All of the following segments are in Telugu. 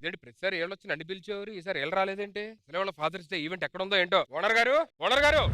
ఏంటి ప్రతిసారి ఏళ్ళు వచ్చి నన్ను పిలిచేవారు, ఈసారి ఏళ్ళు రాలేదేంటి? అసలు వాళ్ళ ఫాదర్స్ డే ఈవెంట్ ఎక్కడ ఉందో ఏంటో. ఓనర్ గారు, ఓనర్ గారు!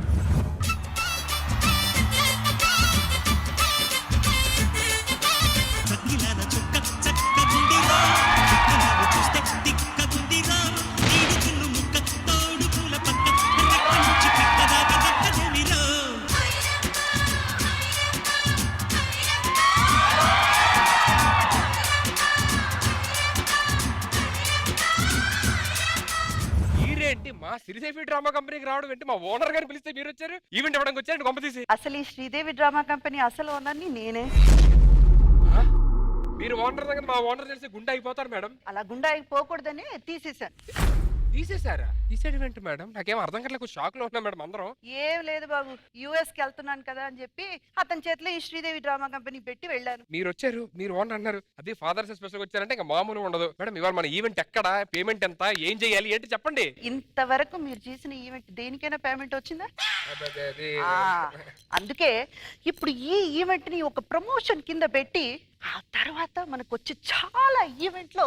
మా శ్రీదేవి డ్రామా కంపెనీకి రావడం ఏంటి? మా ఓనర్ గారిని పిలిస్తే మీరు వచ్చారు, ఈవెంట్ ఇవ్వడానికి వచ్చారు, గొప్ప తీసి. అసలు ఈ శ్రీదేవి డ్రామా కంపెనీ అసలు ఓనర్ని నేనే. మీరు ఓనర్ దగ్గర మా ఓనర్ తెలిసి గుండె అయిపోతారు మేడం. అలా గుండా అయిపోకూడదని తీసేశాను. తీసేశారా? తీసేయడం మేడం, నాకేం అర్థం కావట్లేదు, షాక్ లో ఉన్నా మేడం అందరం. ఏం లేదు బాబు, యుఎస్ కి వెళ్తున్నాను కదా అని చెప్పి అతని చేతిలో ఈ శ్రీదేవి డ్రామా కంపెనీ పెట్టి వెళ్ళాను. మీరు వచ్చారు, మీరు ఓనర్ అన్నారు, అది ఫాదర్స్ స్పెషల్ వచ్చారంటే ఇంకా మామూలుగా ఉండదు మేడం. ఇవాళ మన ఈవెంట్ ఎక్కడ, పేమెంట్ ఎంత, ఏం చేయాలి ఏంటి చెప్పండి. ఇంతవరకు మీరు చేసిన ఈవెంట్ దేనికైనా పేమెంట్ వచ్చిందా? అందుకే ఇప్పుడు ఈ ఈవెంట్ ని ఒక ప్రమోషన్ కింద పెట్టి ఆ తర్వాత మనకు వచ్చి చాలా ఈవెంట్ లో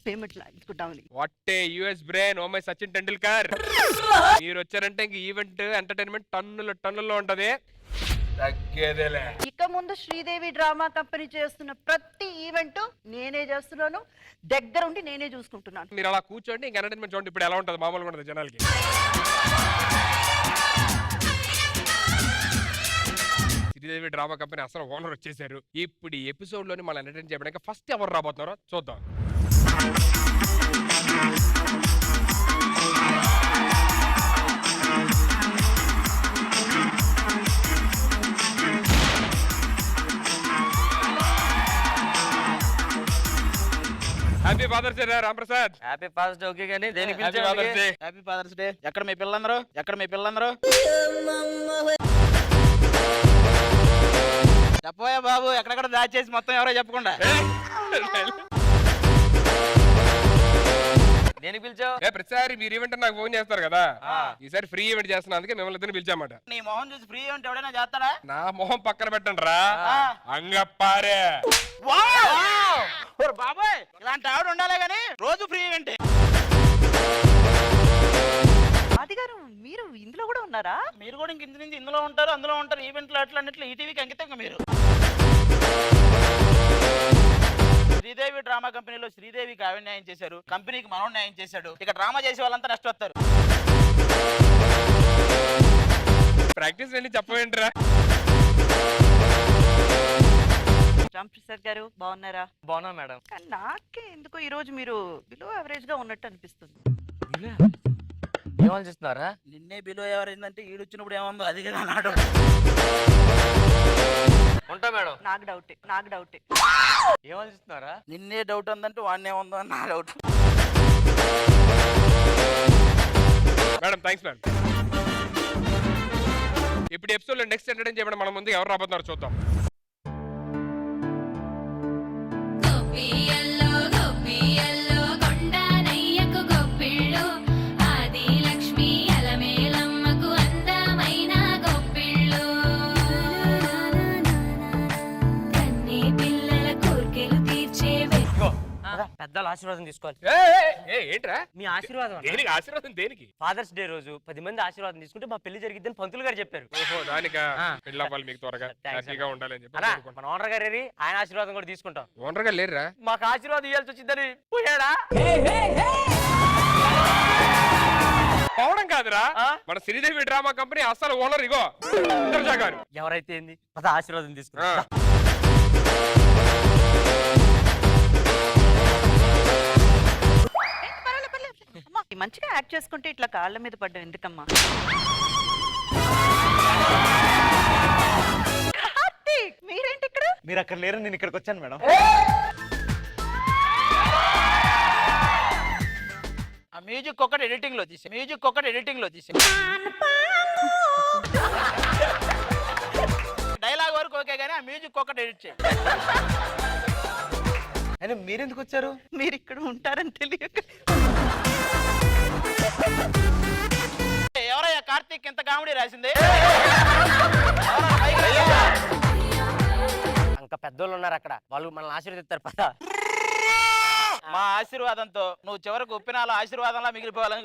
పేమెంట్ లాగించుకుంటామని. What a US brain, oh my Sachin Tendulkar. మీరు వచ్చారంటే ఇంక ఈవెంట్ ఎంటర్టైన్మెంట్ టన్నులలో ఉంటది. ఇక ముందు శ్రీదేవి డ్రామా కంపెనీ చేస్తున్న ప్రతి ఈవెంట్ నేనే చేస్తున్నాను, దగ్గరుండి నేనే చూసుకుంటున్నాను. మీరు అలా కూర్చోండి, ఇంక ఎంటర్టైన్మెంట్ చూడండి ఇప్పుడు ఎలా ఉంటది, మామూలుగా ఉండదు జనాలకి. శ్రీదేవి డ్రామా కంపెనీ అసలు ఓనర్ వచ్చేసారు. ఇప్పుడు ఈ ఎపిసోడ్ లోని మనం ఎంటర్టైన్ చేయడానికి ఫస్ట్ ఎవరు రాబోతున్నారో చూద్దాం. Happy Father's Day Ramprasad. Happy Father's Day. Okay కానీ దేనికి happy Father's Day. Happy Father's Day. ఎక్కడ మీ పిల్లలందరూ, ఎక్కడ మీ పిల్లలందరూ? చెప్పోయా బాబు, ఎక్కడెక్కడ దాచేసి మొత్తం ఎవరో చెప్పకుండా. దేనికి పిలిచావు? ప్రతిసారి మీరు ఈవెంట్ నాకు ఫోన్ చేస్తారు కదా, ఈసారి ఫ్రీ ఈవెంట్ చేస్తున్నా, అందుకే మిమ్మల్ని ఇద్దరు పిలిచామాట. నీ మొహం చూసి ఫ్రీ ఈవెంట్ ఎవడైనా చేస్తాడా? నా మొహం పక్కన పెట్టండి రా అంగప్పారే. బాబాయ్ ఇలాంటి ఆవిడ ఉండాలి గానీ రోజు ఫ్రీ ఈవెంట్. ఆది గారు, మీరు ఇందులో కూడా ఉన్నారా? మీరు కూడా ఇంక నుంచి ఇందులో ఉంటారు, అందులో ఉంటారు, ఈవెంట్లు అట్లా అన్నిట్లు ఈటీవీకి అంకితంగా. మీరు శ్రీదేవి డ్రామా కంపెనీలో శ్రీదేవికి ఆవిడ న్యాయం చేశారు, కంపెనీకి మనం న్యాయం చేశాడు. ఇక డ్రామా చేసే వాళ్ళంతా నెక్స్ట్ వస్తారు. ప్రాక్టీస్ వెళ్ళి చెప్పవేంట్రా? రాంప్రసాద్ గారు బాగున్నారా? బాగున్నా మేడం. కానీ నాకే ఎందుకో ఈ రోజు మీరు బిలో యావరేజ్ గా ఉన్నట్టు అనిపిస్తుంది. ఏమనిస్తున్నారా? నిన్నే బిలో ఎవరైందంటే ఈడొచ్చినప్పుడు ఏముందో అది కదా నాడు. ఉంటా మేడం. నాకు డౌటే. ఏమనిస్తున్నారా? నిన్నే డౌట్ ఉందంటే వాడిని ఏముందో అని నా డౌట్. Madam thanks madam. ఇప్పుడు ఎపిసోడ్ లో నెక్స్ట్ ఎంటర్టైన్ చేయడం మన ముందు ఎవరు రాబోతున్నారో చూద్దాం. పెద్దల ఆశీర్వాదం తీసుకోవాలి. ఏంట్రా మీ ఆశీర్వాదం? దేనికి ఆశీర్వాదం? దేనికి? ఫాదర్స్ డే రోజు 10 మంది ఆశీర్వాదం తీసుకుంటే మా పెళ్లి జరిగిద్దని పంతులు గారు చెప్పారు. ఓహో దానికా? పెళ్ళవ్వాలి మీకు త్వరగా, హ్యాపీగా ఉండాలని చెప్పి. మన ఓనర్ గారు ఆయన ఆశీర్వాదం కూడా తీసుకుంటాం. ఓనర్ గారు లేరురా? మాకు ఆశీర్వాదం ఇవ్వాల్సి వచ్చిందని పోయాడా? పోవడం కాదురా, మన శ్రీదేవి డ్రామా కంపెనీ అసలు ఓనర్ ఇగో ఇంద్రజా గారు. ఎవరైతే ఏంది పద ఆశీర్వాదం తీసుకుంటా. మంచిగా యాక్ట్ చేసుకుంటే ఇట్లా కాళ్ళ మీద పడ్డం ఎందుకమ్మా? మీరేంటి ఇక్కడ? మీరు అక్కడ లేరు, నేను ఇక్కడికి వచ్చాను మేడం. ఆ మ్యూజిక్ ఒకటి ఎడిటింగ్ లో తీసి డైలాగ్ వరకు ఓకే కానీ ఆ మ్యూజిక్ ఒకటి ఎడిట్ చేయండి. అయినా మీరెందుకు వచ్చారు? మీరు ఇక్కడ ఉంటారని తెలియక. ఎవరయ్యా కార్తీక్ ఎంత కామెడీ రాసింది? ఇంకా పెద్దోళ్ళు ఉన్నారు అక్కడ, వాళ్ళు మనల్ని ఆశీర్వదిస్తారు. పద మా ఆశీర్వాదంతో నువ్వు చివరకు ఉప్పినాల ఆశీర్వాదంలా మిగిలిపోవాలని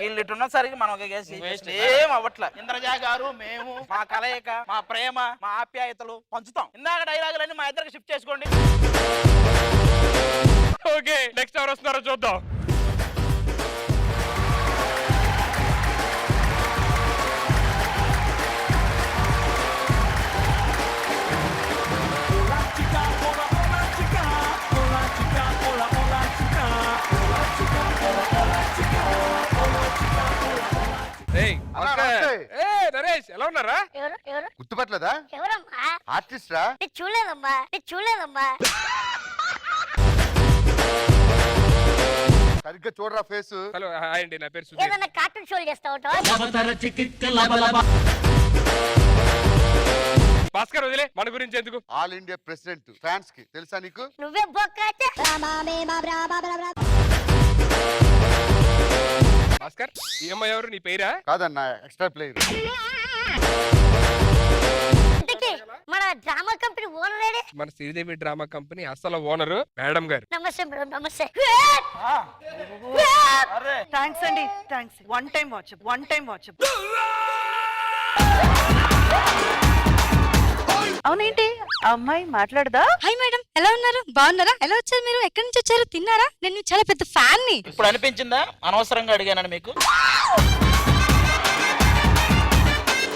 వీళ్ళు ఇటున్నసరికి మనం ఒక ఏం అవ్వట్లే. ఇంద్రజా గారు మేము మా కలయిక, మా ప్రేమ, మా ఆప్యాయతలు పంచుతాం. ఇందాక డైలాగులన్నీ మా ఇద్దరికి షిఫ్ట్ చేసుకోండి. ఓకే, నెక్స్ట్ ఎవరు వస్తున్నారో చూద్దాం. నరేష్ ఎలా ఉన్నారా? గుర్తుపట్టలేదా? ఎవరమ్మా? ఆర్టిస్ట్ రా. చూడలేదమ్మా. సరిగ్గా చూడరా ఫేస్. హలో హాయ్ అండి, నా పేరు సుధీర్. ఏదన్నా కార్టూన్ షోలు చేస్తా ఉంటావా? భాస్కర్ వదిలే, మన గురించి ఎందుకు? ఆల్ ఇండియా ప్రెసిడెంట్ ఫ్రాన్స్ కి తెలుసా నీకు? నువ్వే బొక్కతే. భాస్కర్ ఈ అమ్మాయి ఎవరు? నీ పేరా? కాదన్న, ఎక్స్ట్రా ప్లేయర్. ఇంతకీ మన డ్రామా కంపెనీ ఓనర్ ఏడే? మన శ్రీదేవి డ్రామా కంపెనీ అసలు ఓనర్ మేడం గారు. నమస్తే మేడం. నమస్తే. అరే థ్యాంక్స్ అండి, థ్యాంక్స్. One time watch. అవునేంటి ఆ అమ్మాయి మాట్లాడదా? హాయ్ మేడం, ఎలా ఉన్నారు? బాగున్నారా? ఎలా వచ్చారు మీరు? ఎక్కడి నుంచి వచ్చారు? తిన్నారా? నేను చాలా పెద్ద ఫ్యాన్ ని. ఇప్పుడు అనిపించిందా అనవసరంగా అడిగానని మీకు?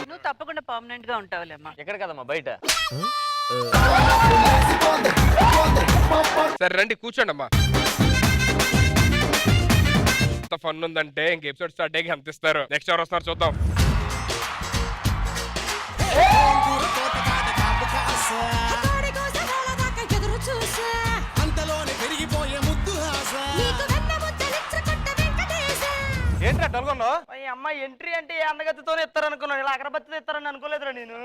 నువ్వు తప్పకుండా పర్మనెంట్ గా ఉంటావులేమ్మా. ఎక్కడ కదమ్మా, బయట. సరే రండి కూర్చోండి అమ్మా. ఎంత ఫన్ ఉందంటే ఇంక ఎపిసోడ్ స్టార్ట్ అయ్యి ఎంత ఇస్తారు. నెక్స్ట్ ఎవరు వస్తున్నారు చూద్దాం. ఏంట్రా డల్గొండో? అమ్మాయి ఎంట్రీ అంటే ఏ అందగతితోనే ఇస్తారనుకున్నాను, ఇలా అగరబత్తితో ఇస్తారని అనుకోలేదురా నేను.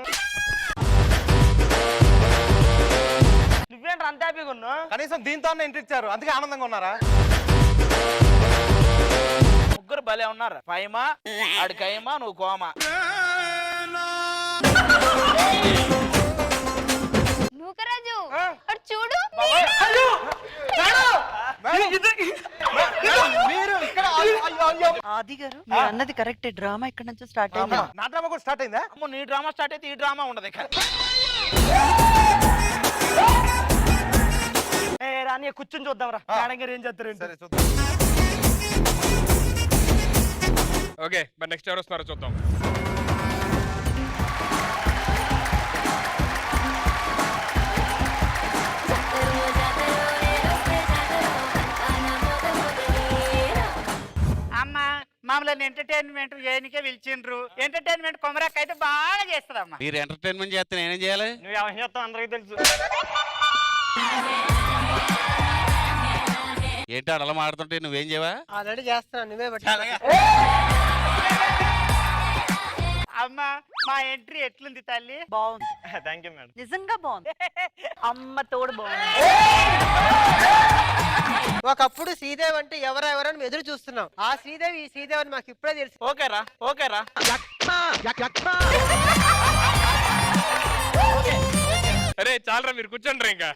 నువ్వేంట్రా అంత హ్యాపీగా ఉన్నావు? కనీసం దీంతో ఎంట్రీ ఇచ్చారు, అందుకే ఆనందంగా ఉన్నారా? ముగ్గురు భలే ఉన్నారు. ఫైమా, ఆడి కైమా, నువ్వు కోమా. నూకరాజు అటు చూడు. ఆది గారు మీరు అన్నది కరెక్ట్. డ్రామా ఇక్కడ నుంచి స్టార్ట్ అయింది. నా డ్రామా కూడా స్టార్ట్ అయిందా? అమ్మో, నీ డ్రామా స్టార్ట్ అయితే ఈ డ్రామా ఉండదు ఇక. రాని కూర్చొని చూద్దాం రా, మేడం గారు ఏం చేస్తారు. ఓకే, మరి నెక్స్ట్ ఎవరు వస్తున్నారో చూద్దాం. అమ్మా మామూలు ఎంటర్టైన్మెంట్ చేయనికే పిలిచిండ్రు. ఎంటర్టైన్మెంట్ కొమరాక్ అయితే బాగా చేస్తుందమ్మా. మీరు ఎంటర్టైన్మెంట్ చేస్తే నేనేం చేయాలి? నువ్వు ఏం చేస్తావు అందరికీ తెలుసు. ఏంటి అలా మాడుతుంటే నువ్వేం చేయవా? ఆల్రెడీ చేస్తాను, నువ్వే అమ్మా మా ఎంట్రీ ఎట్లుంది తల్లి? బాగుంది, థ్యాంక్ యూ మేడం. నిజంగా బాగుంది. అమ్మ తోడు బాగుంది. ఒకప్పుడు శ్రీదేవి అంటే ఎవరెవరని ఎదురు చూస్తున్నాం. ఆ శ్రీదేవి ఈ శ్రీదేవి అని మాకు ఇప్పుడే తెలుసు. ఓకేరా. అరే చాలరా, మీరు కూర్చోండి ఇంకా.